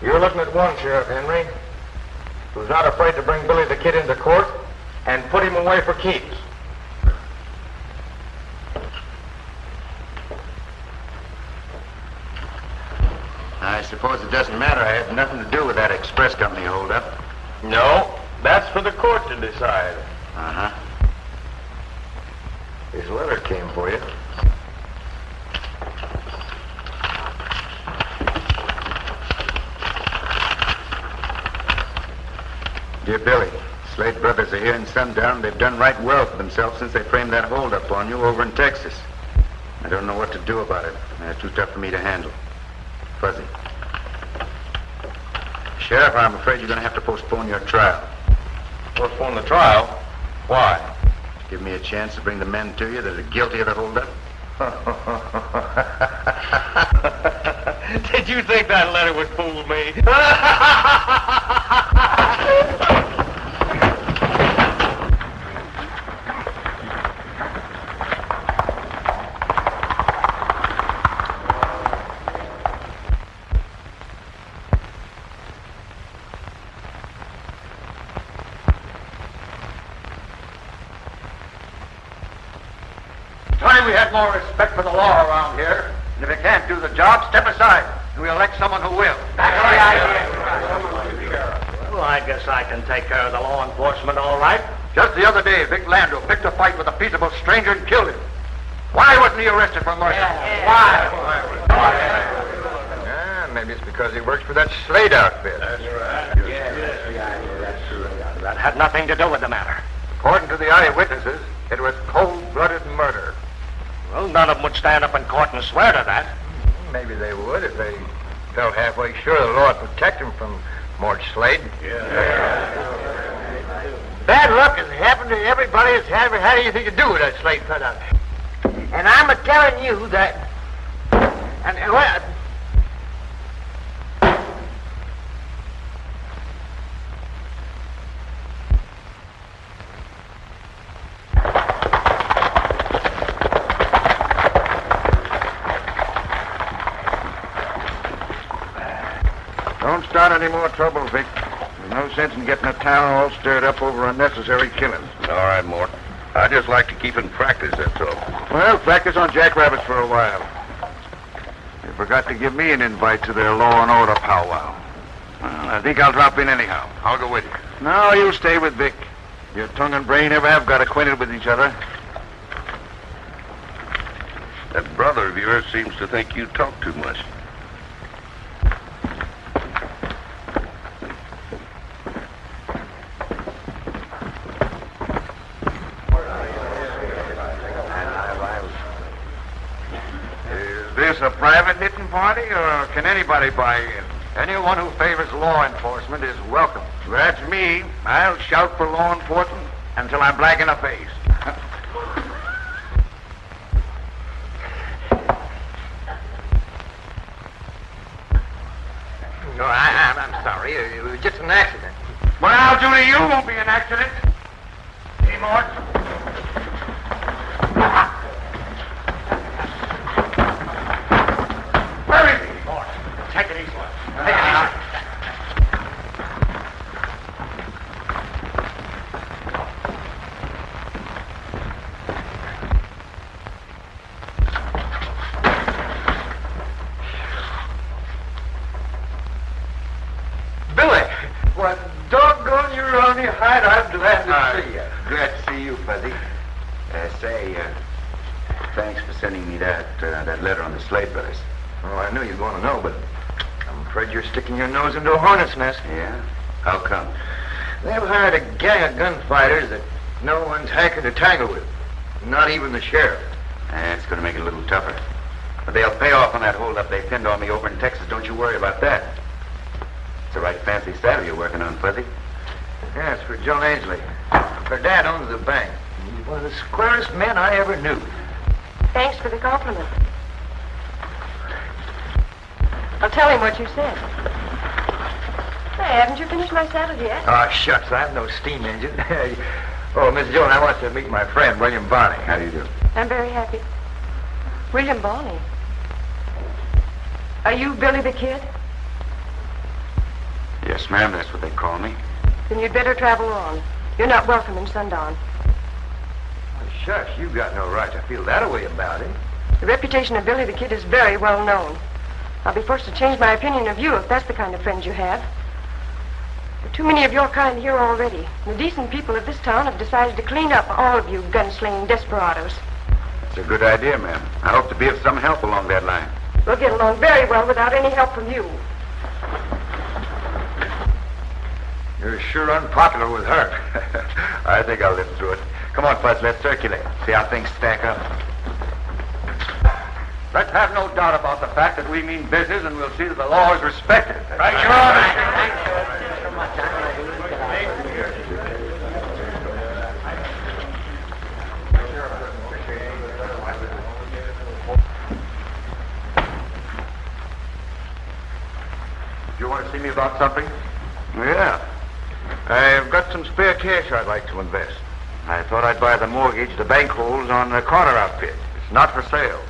You're looking at one, Sheriff Henry, who's not afraid to bring Billy the Kid into court and put him away for keeps. I suppose it doesn't matter. I had nothing to do with that express company holdup. No, that's for the court to decide. Uh-huh. His letter came for you. Dear Billy, Slade brothers are here in Sundown. They've done right well for themselves since they framed that holdup on you over in Texas. I don't know what to do about it. They're too tough for me to handle. Fuzzy. Sheriff, I'm afraid you're going to have to postpone your trial. Postpone the trial? Why? Give me a chance to bring the men to you that are guilty of the holdup. Did you think that letter would fool me? We had more respect for the law around here. And if you can't do the job, step aside. And we'll elect someone who will. That's the idea. Well, I guess I can take care of the law enforcement all right. Just the other day, Vic Lando picked a fight with a peaceable stranger and killed him. Why wasn't he arrested for murder? Why? Maybe it's because he works for that Slade outfit. That's right. That's true. That had nothing to do with the matter. According to the eyewitnesses, it was cold-blooded murder. Well, none of them would stand up in court and swear to that. Maybe they would if they felt halfway sure the law would protect them from Mort Slade. Bad luck has happened to everybody that's had anything to do with that Slade cutout. And I'm a-telling you that... well... Don't start any more trouble, Vic. There's no sense in getting the town all stirred up over unnecessary killings. All right, Mort. I just like to keep in practice, that's all. Well, practice on jackrabbits for a while. They forgot to give me an invite to their law and order powwow. Well, I think I'll drop in anyhow. I'll go with you. No, you stay with Vic. Your tongue and brain never have got acquainted with each other. That brother of yours seems to think you talk too much. Is this a private knitting party, or can anybody buy in? Anyone who favors law enforcement is welcome. That's me. I'll shout for law enforcement until I'm black in the face. No, I'm sorry. It was just an accident. What I'll do to you won't be an accident. Hey, Mort. Where is he? Mort, take it easy. Take it easy. Billy! What doggone you on your hide. I'm glad to see you. Glad to see you, Fuzzy. Thanks for sending me that letter on the Slade brothers. Oh, I knew you'd want to know, but I'm afraid you're sticking your nose into a hornet's nest. Yeah? How come? They've hired a gang of gunfighters that no one's hacking to tangle with. Not even the sheriff. It's going to make it a little tougher. But they'll pay off on that holdup they pinned on me over in Texas. Don't you worry about that. It's a right fancy saddle you're working on, Fuzzy. Yeah, it's for Joan Ainsley. Her dad owns the bank. He's one of the squarest men I ever knew. Thanks for the compliment. I'll tell him what you said. Hey, haven't you finished my saddle yet? Oh, shucks, I have no steam engine. Oh, Miss Joan, I want you to meet my friend, William Barney. How do you do? I'm very happy. William Barney. Are you Billy the Kid? Yes, ma'am, that's what they call me. Then you'd better travel on. You're not welcome in Sundown. Well, shucks, you've got no right to feel that way about him. The reputation of Billy the Kid is very well known. I'll be forced to change my opinion of you if that's the kind of friends you have. There are too many of your kind here already. The decent people of this town have decided to clean up all of you gunslinging desperados. It's a good idea, ma'am. I hope to be of some help along that line. We'll get along very well without any help from you. You're sure unpopular with her. I think I'll live through it. Come on, Fuzz, let's circulate. See how things stack up. Let's have no doubt about the fact that we mean business, and we'll see that the law is respected. Right, Your Honor. You want to see me about something? Yeah. I've got some spare cash I'd like to invest. I thought I'd buy the mortgage the bank holds on the Carter outfit. It's not for sale.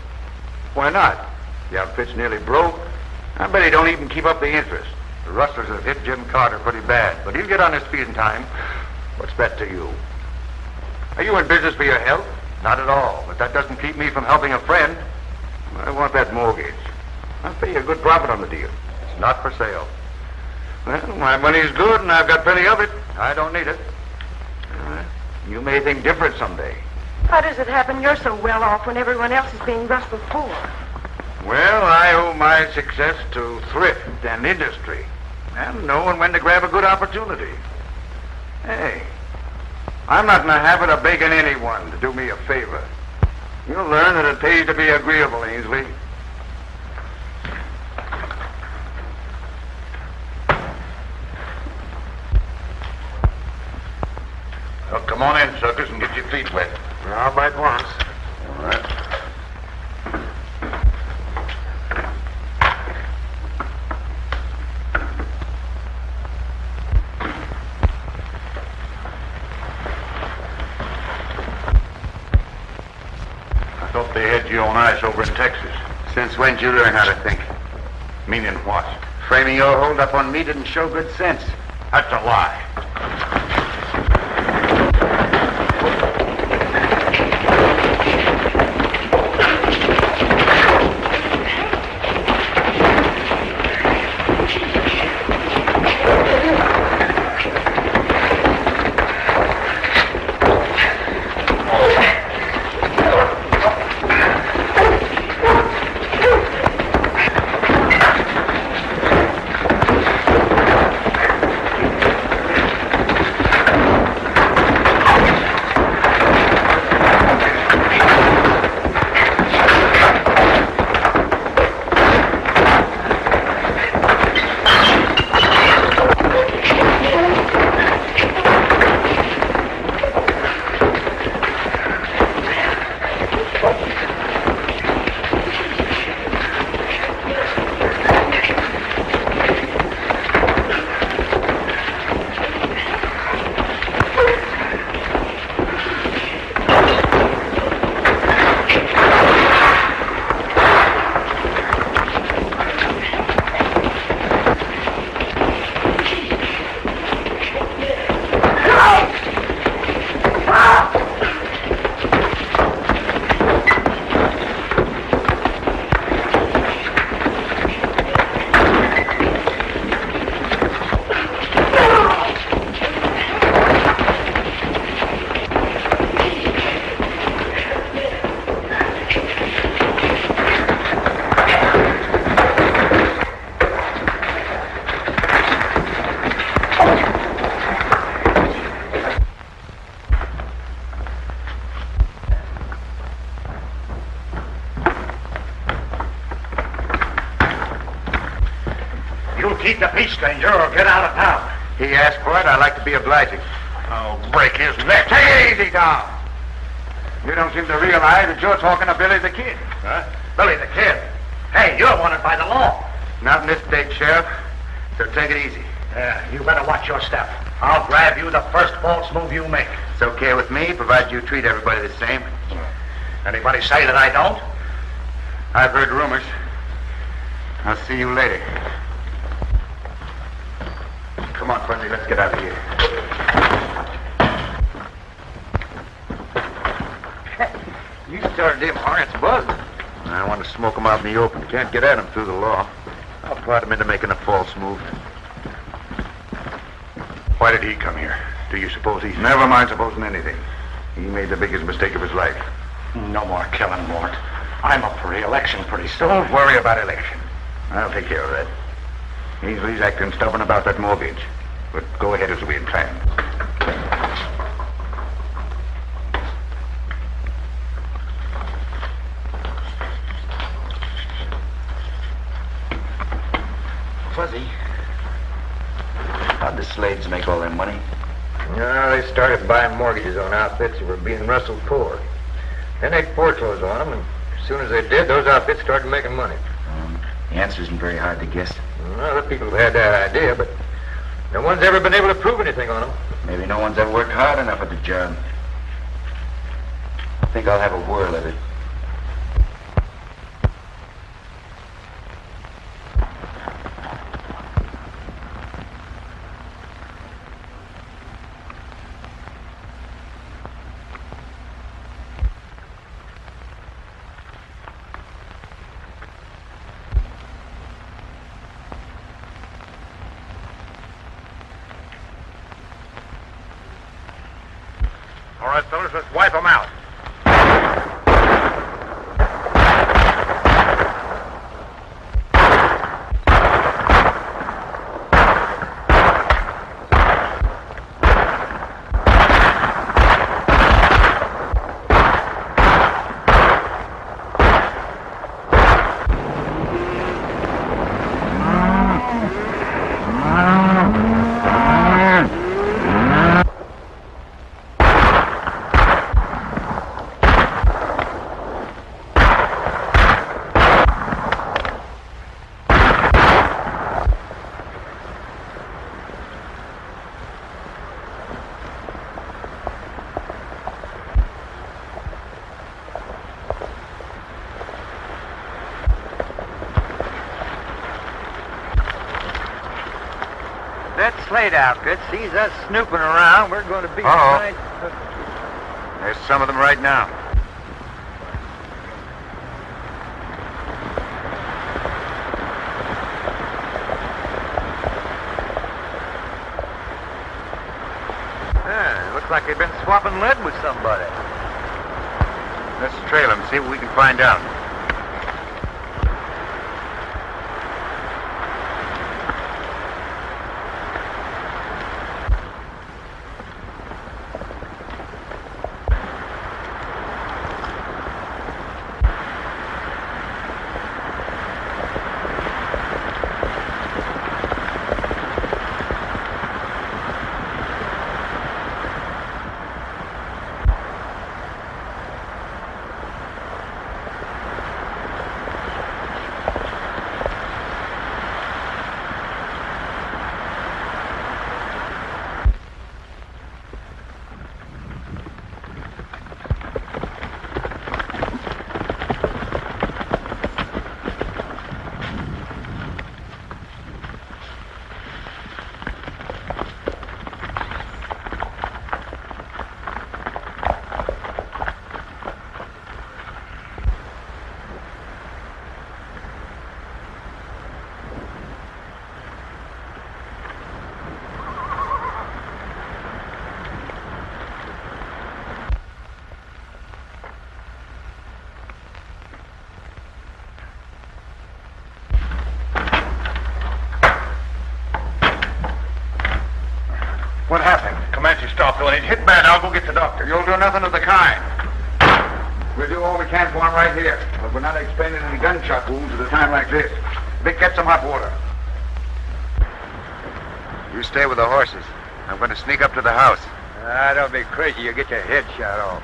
Why not? The outfit's nearly broke. I bet he don't even keep up the interest. The rustlers have hit Jim Carter pretty bad, but he'll get on his feet in time. What's that to you? Are you in business for your health? Not at all, but that doesn't keep me from helping a friend. I want that mortgage. I'll pay you a good profit on the deal. It's not for sale. Well, my money's good, and I've got plenty of it. I don't need it. You may think different someday. How does it happen you're so well off when everyone else is being rustled poor? Well, I owe my success to thrift and industry, and knowing when to grab a good opportunity. Hey, I'm not in the habit of begging anyone to do me a favor. You'll learn that it pays to be agreeable, Ainsley. Well, come on in, Circus, and get your feet wet. I'll bite once. All right. I thought they had you on ice over in Texas. Since when did you learn how to think? Meaning what? Framing your hold up on me didn't show good sense. That's a lie. Keep the peace, stranger, or get out of town. He asked for it. I like to be obliging. I'll break his neck. Take it easy, Tom. You don't seem to realize that you're talking to Billy the Kid. Huh? Billy the Kid. Hey, you're wanted by the law. Not in this state, Sheriff. So take it easy. Yeah, you better watch your step. I'll grab you the first false move you make. It's okay with me, provided you treat everybody the same. Anybody say that I don't? I've heard rumors. I'll see you later. Fuzzy, let's get out of here. You started them hornets buzzing. I want to smoke them out in the open. Can't get at them through the law. I'll plot him into making a false move. Why did he come here? Do you suppose he's... Never mind supposing anything. He made the biggest mistake of his life. No more killing, Mort. I'm up for re-election pretty soon. Don't worry about election. I'll take care of that. Ainsley's acting stubborn about that mortgage. But go ahead as we had planned. Fuzzy. How'd the Slades make all their money? No, they started buying mortgages on outfits that were being rustled poor. Then they foreclosed on them, and as soon as they did, those outfits started making money. The answer isn't very hard to guess. Well, other people have had that idea, but no one's ever been able to prove anything on them. Maybe no one's ever worked hard enough at the job. I think I'll have a whirl at it. All right, fellas, let's wipe them out. That Slade outfit sees us snooping around. We're going to be... Uh-oh. There's some of them right now. Yeah, it looks like they've been swapping lead with somebody. Let's trail them, see what we can find out. What happened? Comanche stopped when it hit bad. I'll go get the doctor. You'll do nothing of the kind. We'll do all we can for him right here. But we're not expending any gunshot wounds at a time like this. Vic, get some hot water. You stay with the horses. I'm going to sneak up to the house. Don't be crazy. You'll get your head shot off.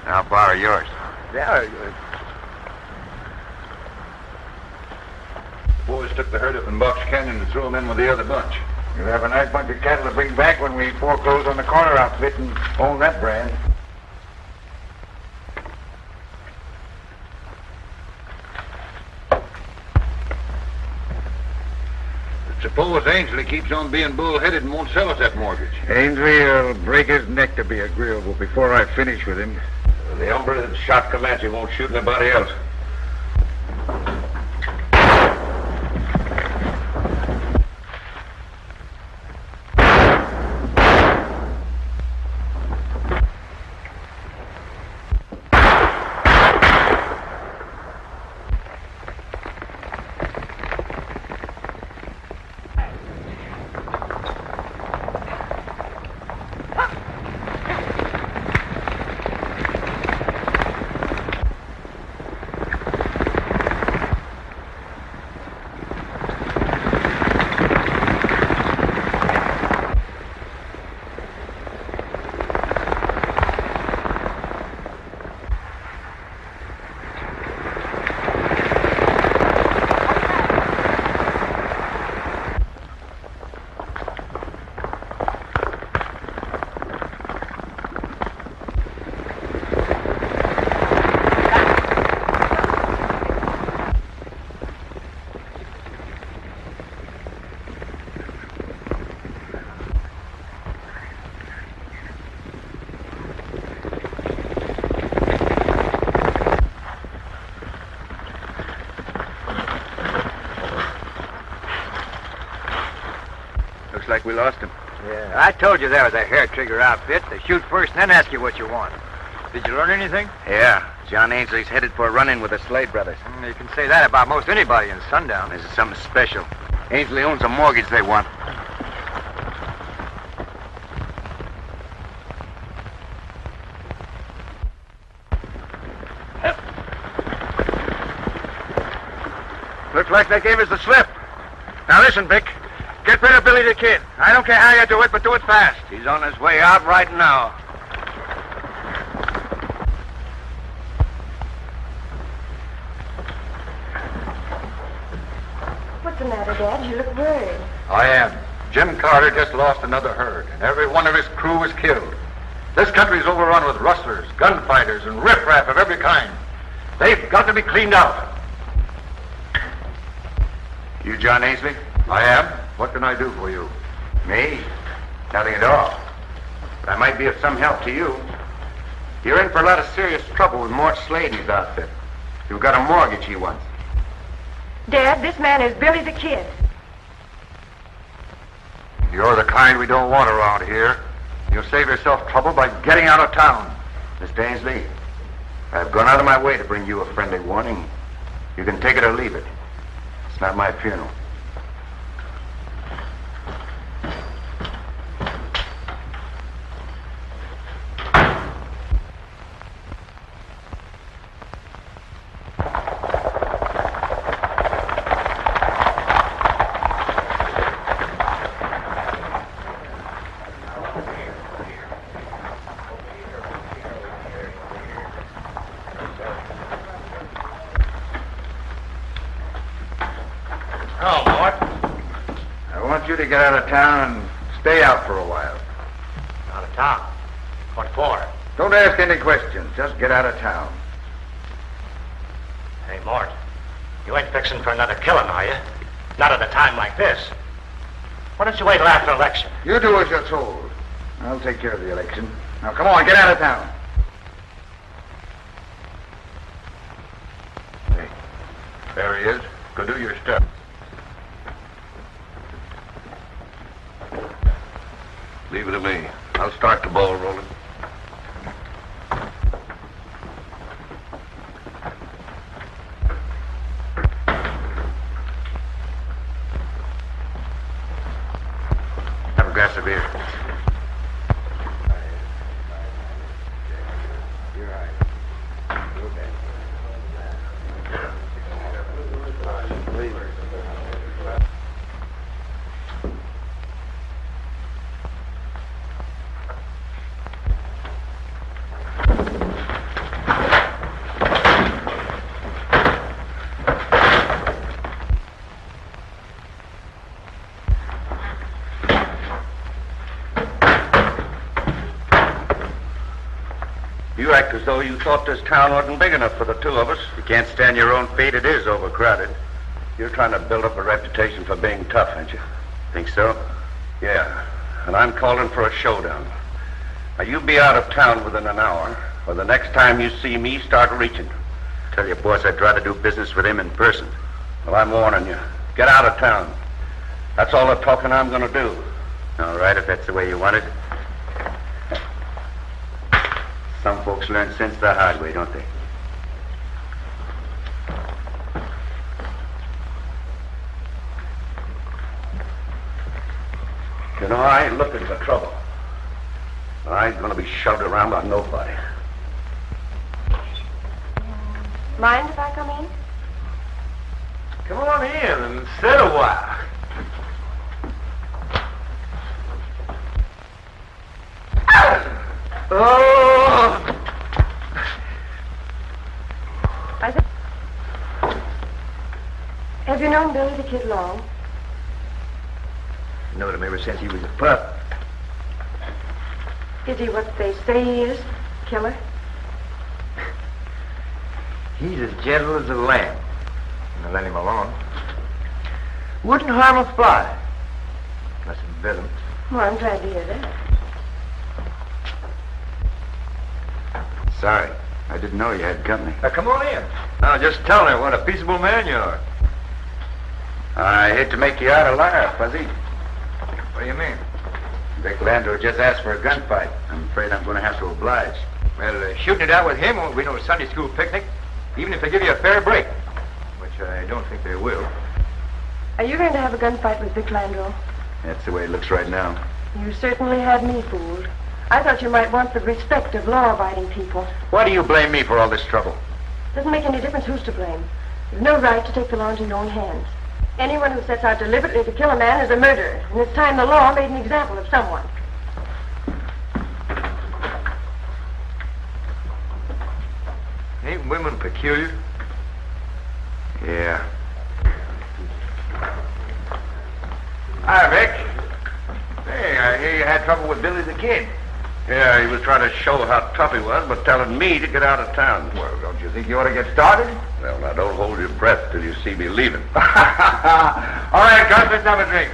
I'll borrow yours. Yeah, Boys took the herd up in Box Canyon and threw them in with the other bunch. You'll have a nice bunch of cattle to bring back when we foreclose on the corner outfit and own that brand. Suppose Ainsley keeps on being bullheaded and won't sell us that mortgage. Ainsley will break his neck to be agreeable before I finish with him. The hombre that shot Comanche won't shoot anybody else. Like we lost him. Yeah, I told you there was a hair-trigger outfit. They shoot first and then ask you what you want. Did you learn anything? Yeah. John Ainsley's headed for a run-in with the Slade brothers. You can say that about most anybody in Sundown. This is something special. Ainsley owns a mortgage they want. Looks like they gave us the slip. Now listen, Vic. Get rid of Billy the Kid. I don't care how you do it, but do it fast. He's on his way out right now. What's the matter, Dad? You look worried. I am. Jim Carter just lost another herd, and every one of his crew was killed. This country's overrun with rustlers, gunfighters, and riffraff of every kind. They've got to be cleaned out. You John Ainsley? I am. What can I do for you? Me? Nothing at all. But I might be of some help to you. You're in for a lot of serious trouble with Mort Slade and his outfit. You've got a mortgage he wants. Dad, this man is Billy the Kid. You're the kind we don't want around here. You'll save yourself trouble by getting out of town. Mr. Ainsley, I've gone out of my way to bring you a friendly warning. You can take it or leave it. It's not my funeral. You to get out of town and stay out for a while. Out of town? What for? Don't ask any questions. Just get out of town. Hey, Mort, you ain't fixing for another killing, are you? Not at a time like this. Why don't you wait till after election? You do as you're told. I'll take care of the election. Now, come on, get out of town. Hey, there he is. Go do your stuff. Leave it to me. I'll start the ball rolling. Have a glass of beer. You act as though you thought this town wasn't big enough for the two of us. You can't stand your own fate. It is overcrowded. You're trying to build up a reputation for being tough, ain't you? Think so? Yeah. And I'm calling for a showdown. Now, you be out of town within an hour, or the next time you see me, start reaching. Tell your boss I'd rather do business with him in person. Well, I'm warning you. Get out of town. That's all the talking I'm going to do. All right, if that's the way you want it. Some folks learn sense the hard way, don't they? You know, I ain't looking for trouble. I ain't going to be shoved around by nobody. Mind if I come in? Come on in and sit a while. Oh! Have you known Billy the Kid long? Known him ever since he was a pup. Is he what they say he is? Killer? He's as gentle as a lamb. Now let him alone. Wouldn't harm a fly. Unless it bit him. Well, I'm glad to hear that. Sorry. I didn't know you had company. Now come on in. Now just tell her what a peaceable man you are. I hate to make you out a liar, Fuzzy. What do you mean? Vic Landor just asked for a gunfight. I'm afraid I'm going to have to oblige. Well, shooting it out with him won't be no Sunday school picnic, even if they give you a fair break, which I don't think they will. Are you going to have a gunfight with Vic Landro? That's the way it looks right now. You certainly had me fooled. I thought you might want the respect of law-abiding people. Why do you blame me for all this trouble? Doesn't make any difference who's to blame. You've no right to take the law into your own hands. Anyone who sets out deliberately to kill a man is a murderer, and it's time the law made an example of someone. Ain't women peculiar? Yeah. Hi, Vic. Hey, I hear you had trouble with Billy the Kid. Yeah, he was trying to show how tough he was, but telling me to get out of town. Well, don't you think you ought to get started? Well, now, don't hold your breath till you see me leaving. All right, Gus, let's have a drink.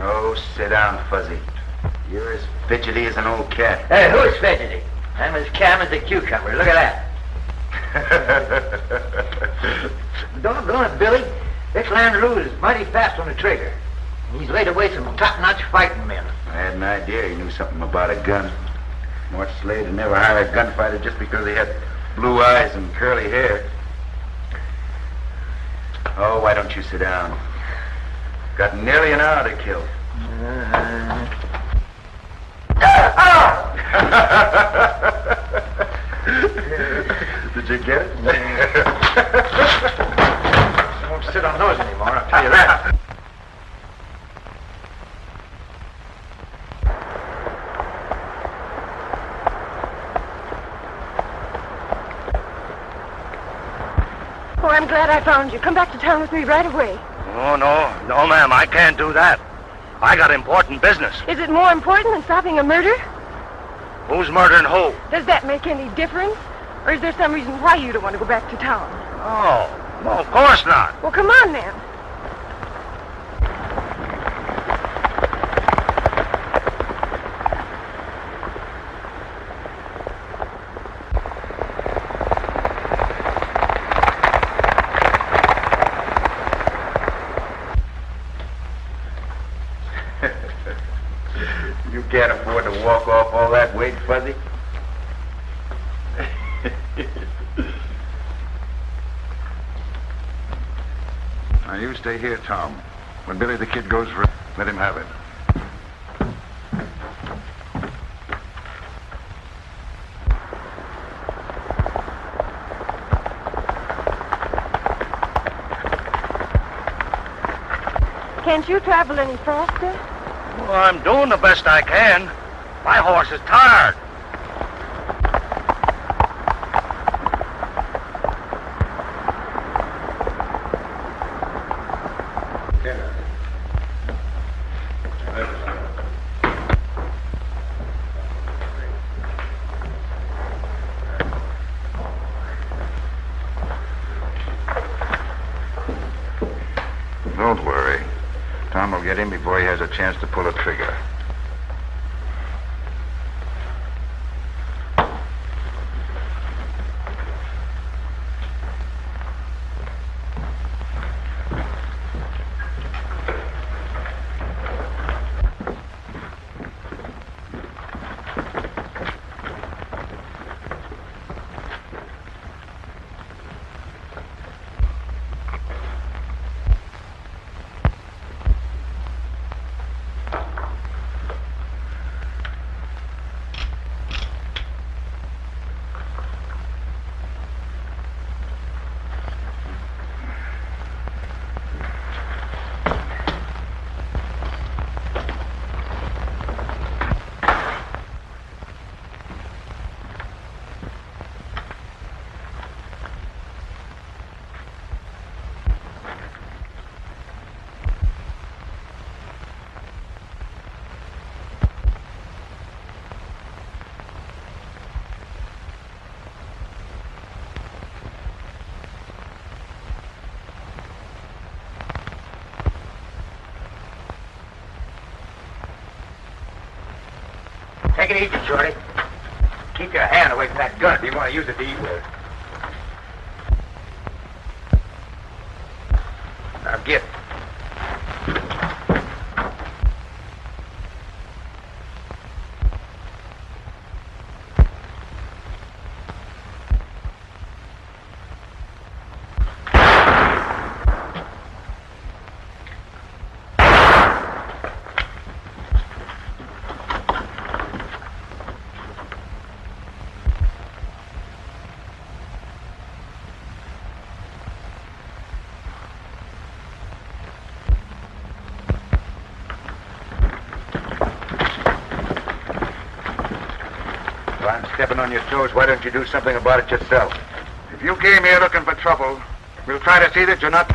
Oh, sit down, Fuzzy. You're as fidgety as an old cat. Hey, who's fidgety? I'm as calm as a cucumber. Look at that. Doggone it, Billy. This Landrew is mighty fast on the trigger. He's laid away some top-notch fighting men. I had an idea he knew something about a gun. Mort Slade had never hired a gunfighter just because he had blue eyes and curly hair. Oh, why don't you sit down? Got nearly an hour to kill. Did you get it? I won't sit on those anymore, I'll tell you that. Oh, I'm glad I found you. Come back to town with me right away. Oh, no, ma'am, I can't do that. I got important business. Is it more important than stopping a murder? Who's murdering who? Does that make any difference? Or is there some reason why you don't want to go back to town? Oh, well, of course not. Well, come on, then. You can't afford to walk off all that weight, Fuzzy. Now, you stay here, Tom. When Billy the Kid goes for it, let him have it. Can't you travel any faster? Well, I'm doing the best I can. My horse is tired. before he has a chance to pull a trigger. Take it easy, Shorty. Keep your hand away from that gun if you want to use it to eat with. Now get it. Stepping on your toes, why don't you do something about it yourself? If you came here looking for trouble, we'll try to see that you're not...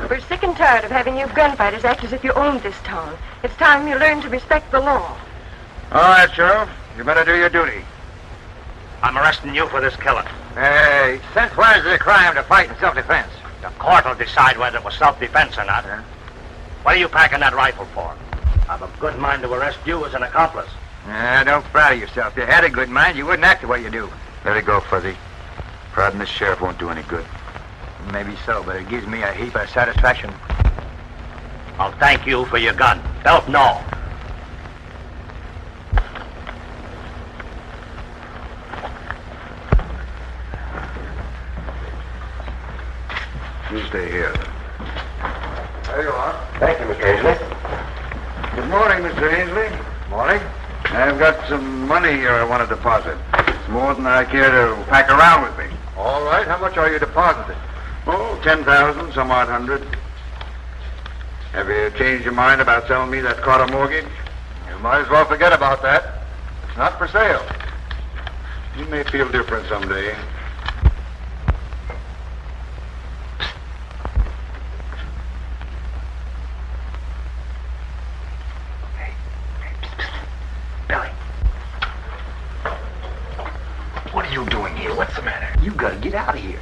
We're sick and tired of having you gunfighters act as if you owned this town. It's time you learned to respect the law. All right, Sheriff. You better do your duty. I'm arresting you for this killing. Hey, since when is it a crime to fight in self-defense? The court will decide whether it was self-defense or not. What are you packing that rifle for? I've a good mind to arrest you as an accomplice. Don't flatter yourself. If you had a good mind, you wouldn't act the way you do. Let it go, Fuzzy. Prodding the sheriff won't do any good. Maybe so, but it gives me a heap of satisfaction. I'll thank you for your gun. Don't know. You stay here. There you are. Thank you, Mr. Ainsley. Good morning, Mr. Ainsley. Morning. I've got some money here I want to deposit. It's more than I care to pack around with me. All right. How much are you depositing? Oh, 10,000, some odd hundred. Have you changed your mind about selling me that Carter mortgage? You might as well forget about that. It's not for sale. You may feel different someday. What are you doing here? What's the matter? You gotta get out of here.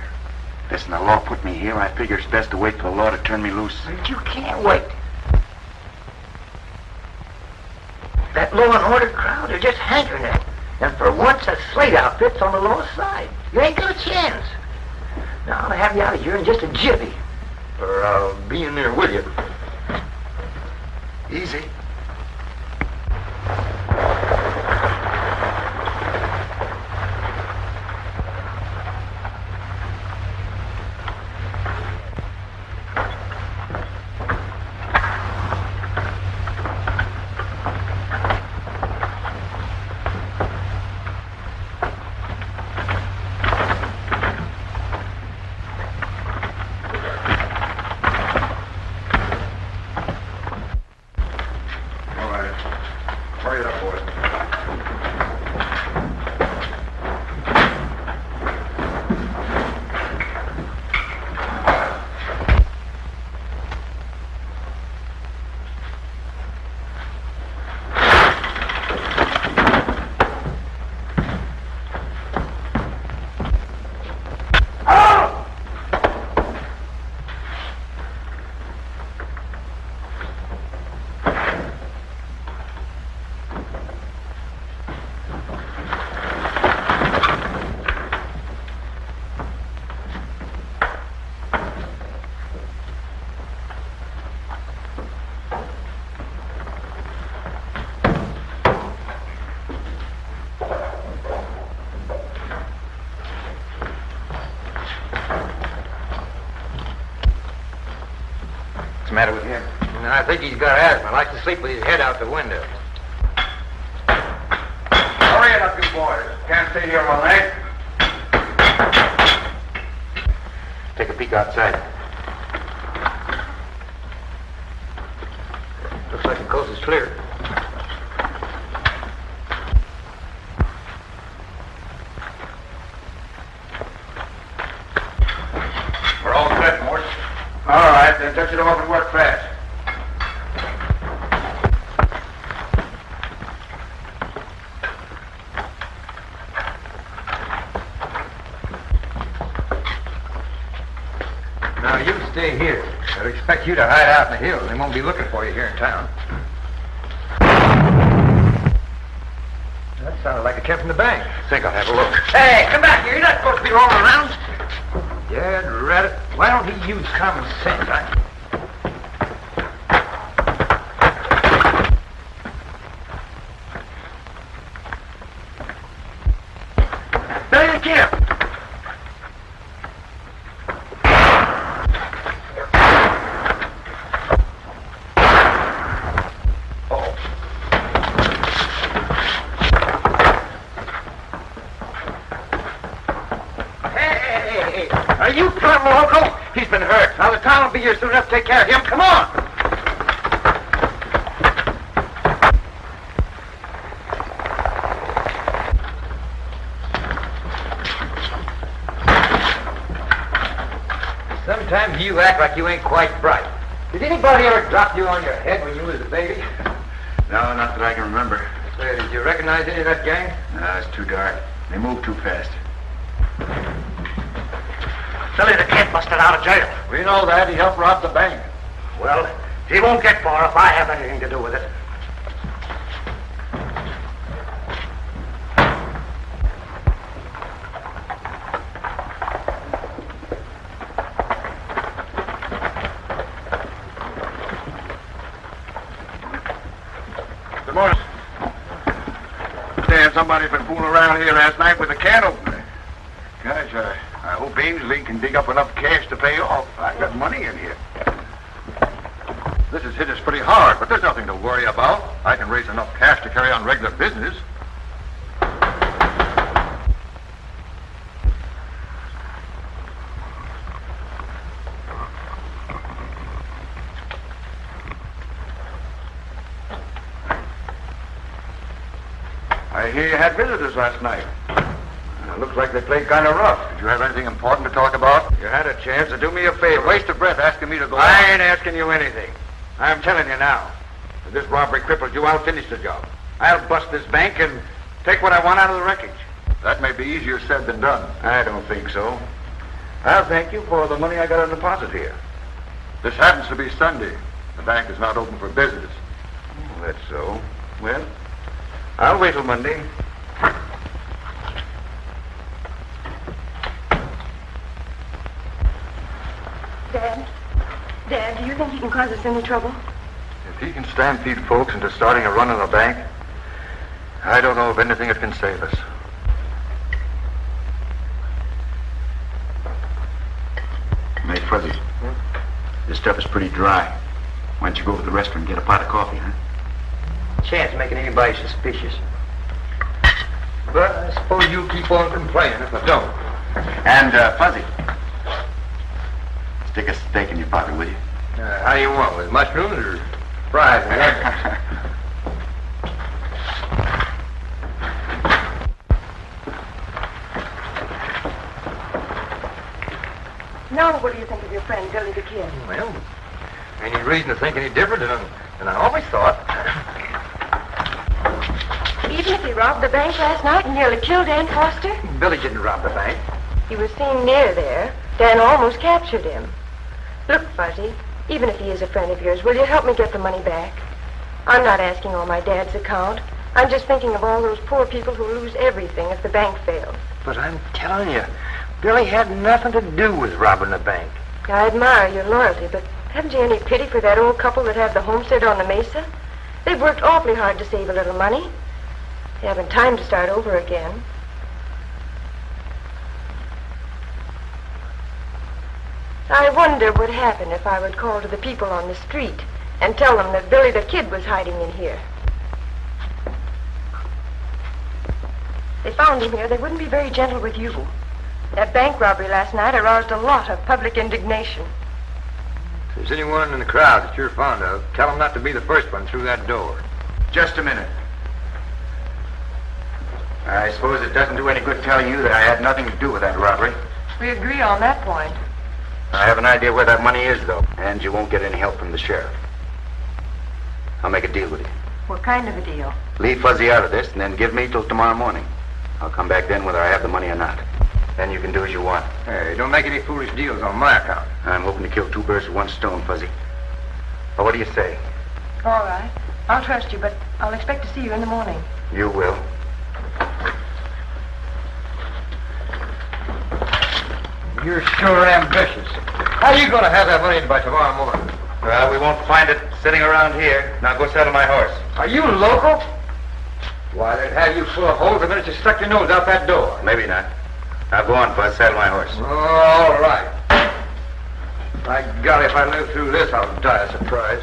Listen, the law put me here. I figure it's best to wait for the law to turn me loose. But you can't wait. That law and order crowd are just hankering at it. And for once, that Slade outfit's on the law's side. You ain't got a chance. Now, I'll have you out of here in just a jibby. Or I'll be in there with you. Easy. matter with him? I think he's got asthma. Likes to sleep with his head out the window. Hurry it up, you boys. Can't stay here all night. Take a peek outside. Looks like the coast is clear. We're all set, Mort. All right, then touch it off and work fast. Now, you stay here. I'd expect you to hide out in the hills. They won't be looking for you here in town. That sounded like a tip from the bank. Think I'll have a look. Hey, come back here. You're not supposed to be rolling around. Yeah, Reddit. Why don't he use common sense? Billy the Kid. Are you plumb local? He's been hurt. Now the town will be here soon enough to take care of him. Come on! Sometimes you act like you ain't quite bright. Did anybody ever drop you on your head when you was a baby? No, not that I can remember. Did you recognize any of that gang? No, it's too dark. They move too fast. Billy the Kid busted out of jail. We know that. He helped rob the bank. Well, he won't get far if I have anything to do with it. Good morning. Dan, somebody's been fooling around here last night with a can opener. Gosh, I hope Ainsley can dig up enough cash to pay off. I've got money in here. This has hit us pretty hard, but there's nothing to worry about. I can raise enough cash to carry on regular business. I hear you had visitors last night. Looks like they played kind of rough. Did you have anything important to talk about? You had a chance to do me a favor. Waste of breath asking me to go I ain't asking you anything. I'm telling you now. If this robbery cripples you, I'll finish the job. I'll bust this bank and take what I want out of the wreckage. That may be easier said than done. I don't think so. I'll thank you for the money I got on deposit here. This happens to be Sunday. The bank is not open for business. Oh, that's so. Well, I'll wait till Monday. Dad, do you think he can cause us any trouble? If he can stampede folks into starting a run on the bank, I don't know of anything that can save us. Hey, Fuzzy. This stuff is pretty dry. Why don't you go over to the restaurant and get a pot of coffee, huh? Chance of making anybody suspicious. But I suppose you'll keep on complaining if I don't. And, Fuzzy, stick a steak in your pocket, will you? How do you want, with mushrooms or fries and onions? Now, what do you think of your friend, Billy the Kid? Well, ain't any reason to think any different than I always thought. Even if he robbed the bank last night and nearly killed Dan Foster? Billy didn't rob the bank. He was seen near there. Dan almost captured him. Look, Fuzzy, even if he is a friend of yours, will you help me get the money back? I'm not asking on my dad's account. I'm just thinking of all those poor people who lose everything if the bank fails. But I'm telling you, Billy had nothing to do with robbing the bank. I admire your loyalty, but haven't you any pity for that old couple that have the homestead on the mesa? They've worked awfully hard to save a little money. They haven't time to start over again. I wonder what would happen if I would call to the people on the street and tell them that Billy the Kid was hiding in here. If they found him here, they wouldn't be very gentle with you. That bank robbery last night aroused a lot of public indignation. If there's anyone in the crowd that you're fond of, tell them not to be the first one through that door. Just a minute. I suppose it doesn't do any good telling you that I had nothing to do with that robbery. We agree on that point. I have an idea where that money is, though, and you won't get any help from the sheriff. I'll make a deal with you. What kind of a deal? Leave Fuzzy out of this, and then give me till tomorrow morning. I'll come back then whether I have the money or not. Then you can do as you want. Hey, don't make any foolish deals on my account. I'm hoping to kill two birds with one stone, Fuzzy. Well, what do you say? All right. I'll trust you, but I'll expect to see you in the morning. You will. You're sure ambitious. How are you going to have that money in by tomorrow morning? Well, we won't find it sitting around here. Now go saddle my horse. Are you local? Why, they'd have you full of holes the minute you stuck your nose out that door. Maybe not. Now go on, Fuzz. Saddle my horse. All right. By golly, if I live through this, I'll die of surprise.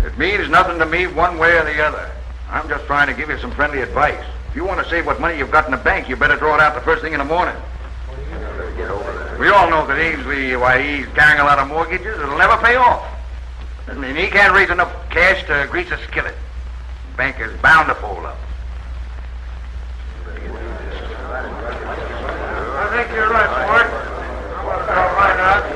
It means nothing to me one way or the other. I'm just trying to give you some friendly advice. If you want to save what money you've got in the bank, you better draw it out the first thing in the morning. We all know that Ainsley, why, he's carrying a lot of mortgages. It'll never pay off. I mean, he can't raise enough cash to grease a skillet. The bank is bound to fold up. I think you're right, Mort. All right, now.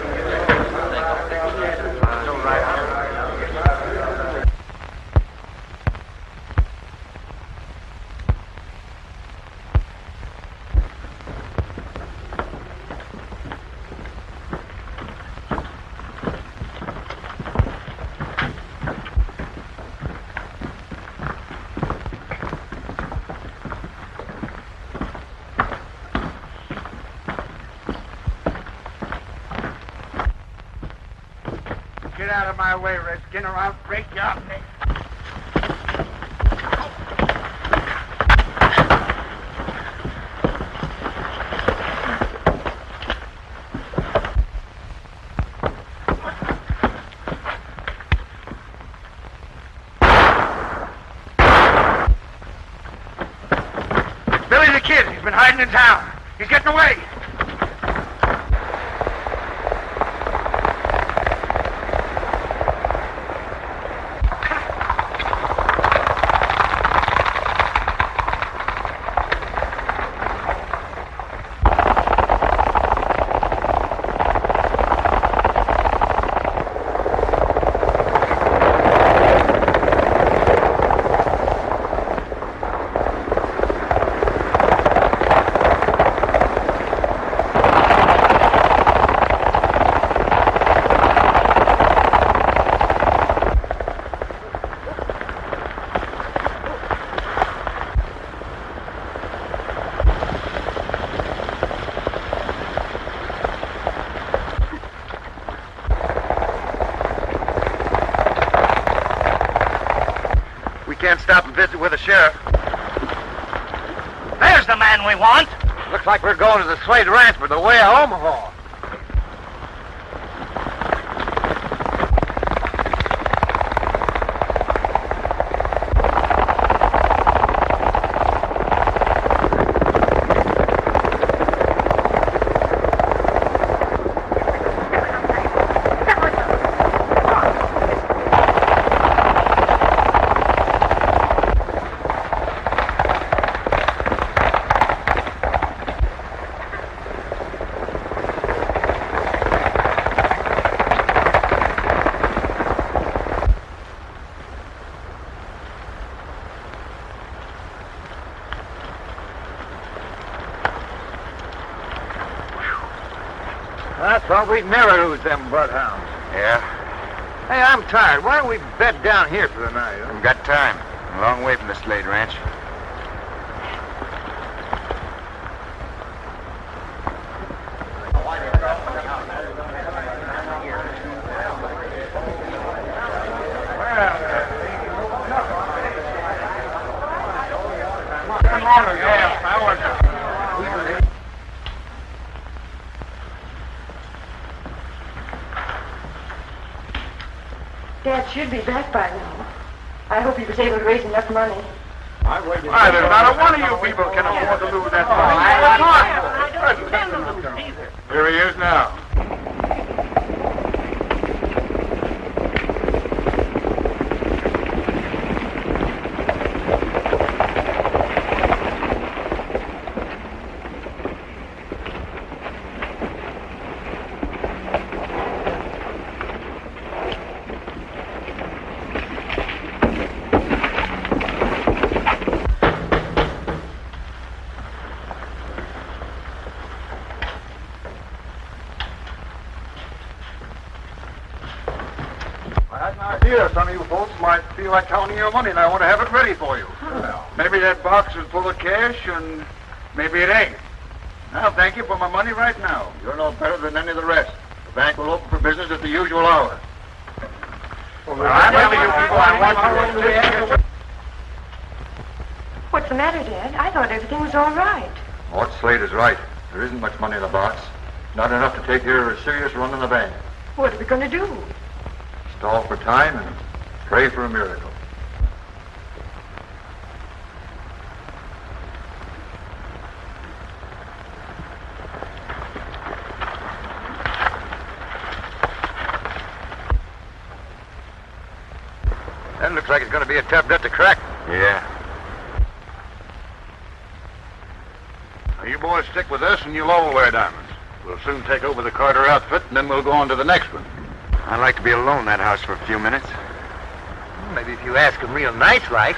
Get out of my way, Redskin, or I'll break your neck. Billy the Kid, he's been hiding in town. He's getting away. Can't stop and visit with the sheriff. There's the man we want. Looks like we're going to the Slade Ranch for the way of Omaha. I thought we'd never lose them bloodhounds. Yeah? Hey, I'm tired. Why don't we bed down here for the night? Huh? We've got time. A long way from the Slade Ranch. Dad should be back by now. I hope he was able to raise enough money. Why, there's not a one of you people can afford to lose that money. Here he is now. Some of you folks might feel like counting your money, and I want to have it ready for you. Maybe that box is full of cash, and maybe it ain't. I'll thank you for my money right now. You're no better than any of the rest. The bank will open for business at the usual hour. I'm telling you people, I want you. What's the matter, Dad? I thought everything was all right. Mort Slade is right. There isn't much money in the box. Not enough to take care of a serious run in the bank. What are we going to do? Stall for time and pray for a miracle. That looks like it's going to be a tough nut to crack. Yeah. Now, you boys stick with us and you'll all wear diamonds. We'll soon take over the Carter outfit, and then we'll go on to the next one. I'd like to be alone in that house for a few minutes. Maybe if you ask him real nice like.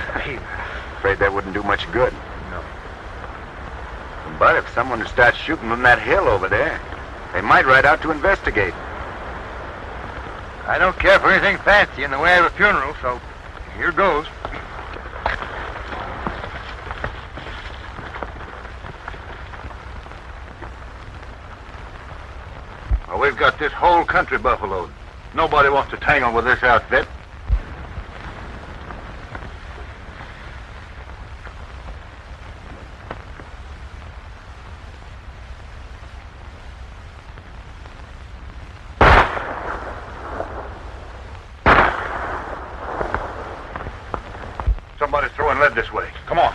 Afraid that wouldn't do much good. No. But if someone would start shooting from that hill over there, they might ride out to investigate. I don't care for anything fancy in the way of a funeral, so here goes. Well, we've got this whole country buffaloed. Nobody wants to tangle with this outfit. Somebody's throwing lead this way. Come on.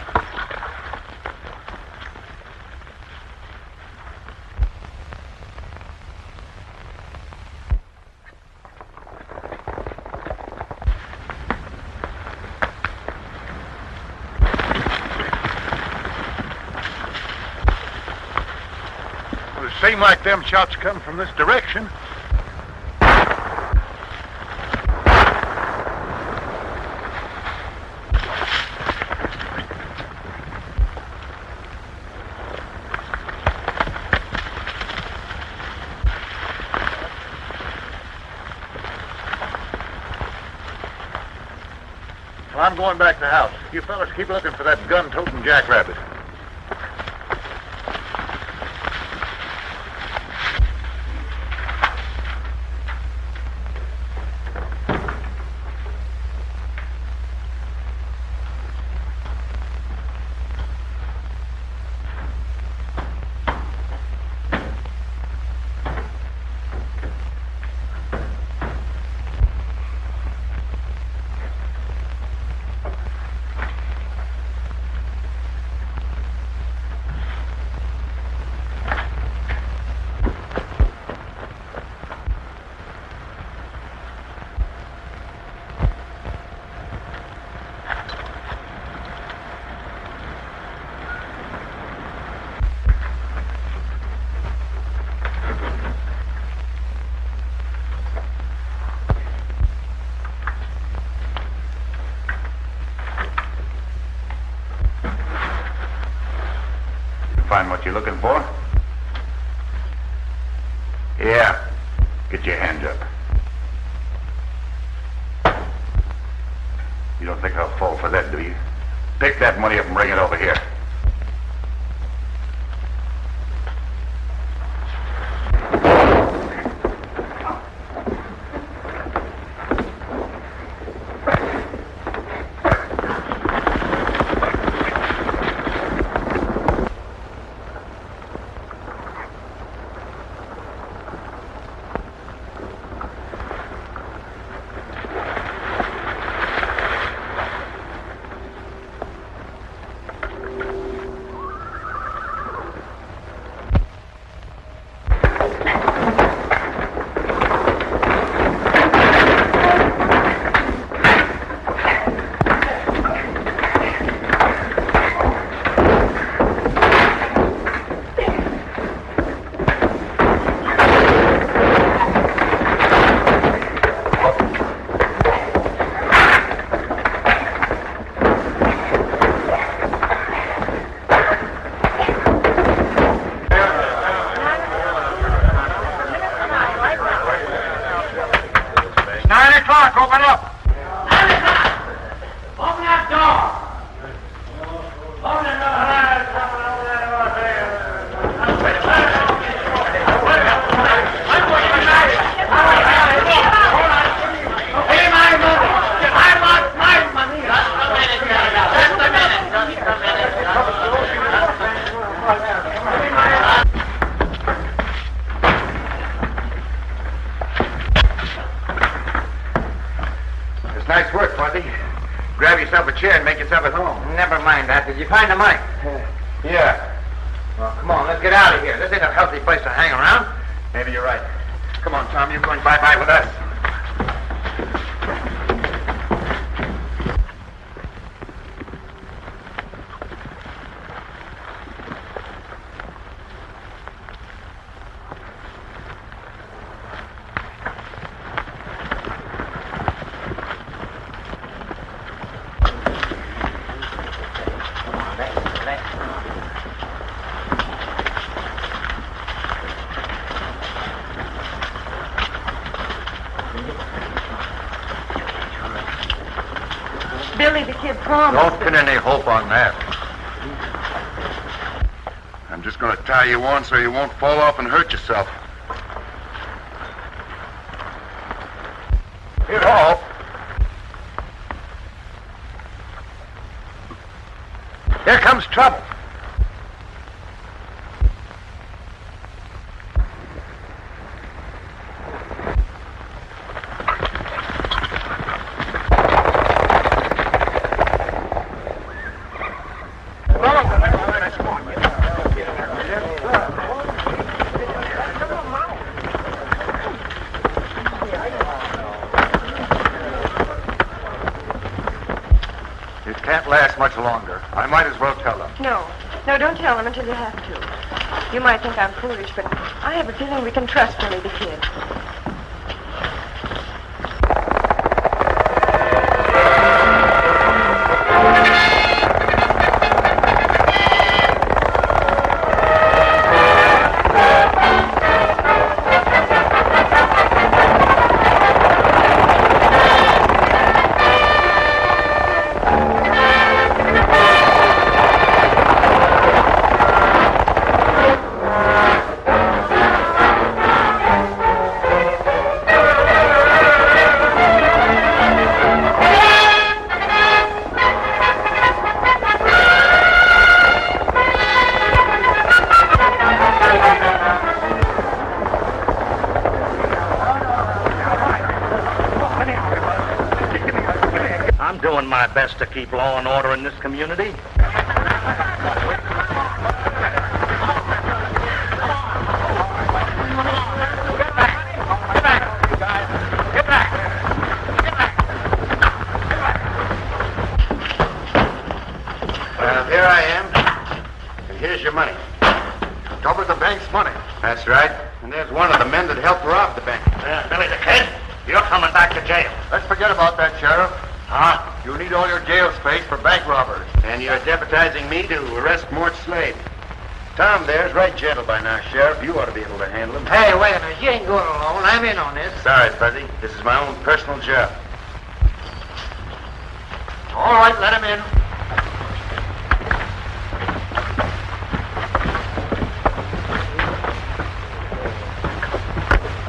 Seem like them shots come from this direction. Well, I'm going back to the house. You fellas keep looking for that gun-toting jackrabbit. Find what you're looking for? Yeah. Get your hands up. You don't think I'll fall for that, do you? Pick that money up and bring it over here. grab yourself a chair and make yourself at home. Never mind that. Did you find the money? Yeah. Well, come on, let's get out of here. This ain't a healthy place to hang around. Maybe you're right. Come on, Tom, you're going bye-bye with us. Billy, the kid promised. Don't pin any hope on that. I'm just going to tie you on so you won't fall off and hurt yourself. Here, all. Here comes trouble. Much longer. I might as well tell them. No, don't tell them until you have to. You might think I'm foolish, but I have a feeling we can trust Billy the kid. My best to keep law and order in this community. Well, here I am. And here's your money. Double the bank's money. That's right. And there's one of the men that helped rob the bank. Billy the kid, you're coming back to jail. Let's forget about that, Sheriff. Huh? You need all your jail space for bank robbers. And you're deputizing me to arrest Mort Slade. Tom there's right gentle by now, Sheriff. You ought to be able to handle him. Hey, wait a minute. You ain't going alone. I'm in on this. Sorry, Fuzzy. This is my own personal job. All right, let him in.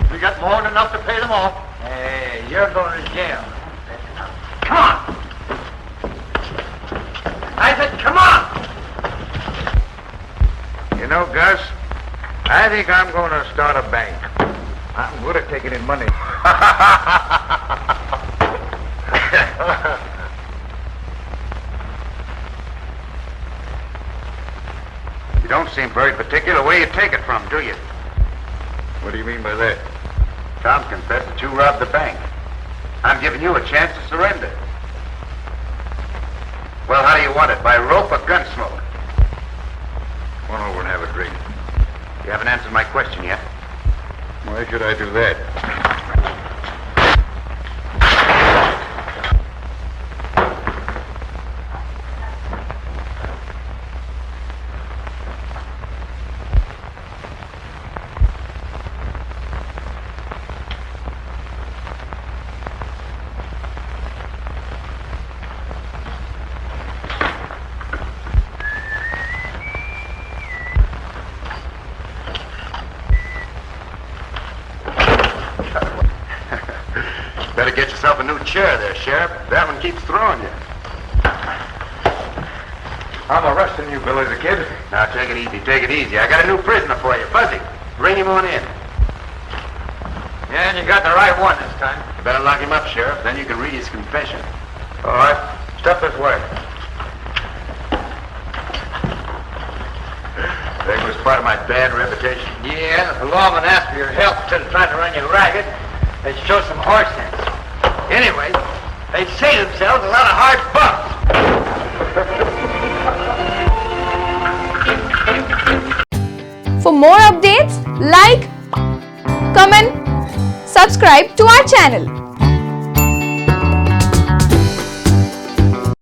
We got more than enough to pay them off. Hey, you're going to jail. Come on! I said, come on! You know, Gus, I think I'm going to start a bank. I'm good at taking in money. You don't seem very particular where you take it from, do you? What do you mean by that? Tom confessed that you robbed the bank. I'm giving you a chance to surrender. Well, how do you want it? By rope or gun smoke? Come on over and have a drink. You haven't answered my question yet. Why should I do that? Better get yourself a new chair there, Sheriff. That one keeps throwing you. I'm arresting you, Billy the Kid. Now, take it easy, take it easy. I got a new prisoner for you, Fuzzy. Bring him on in. Yeah, and you got the right one this time. You better lock him up, Sheriff. Then you can read his confession. All right. Step this way. That was part of my bad reputation. Yeah, the lawman asked for your help instead of trying to run you ragged. They show some horse sense. Anyway, they say themselves a lot of hard bucks. For more updates, like, comment, subscribe to our channel.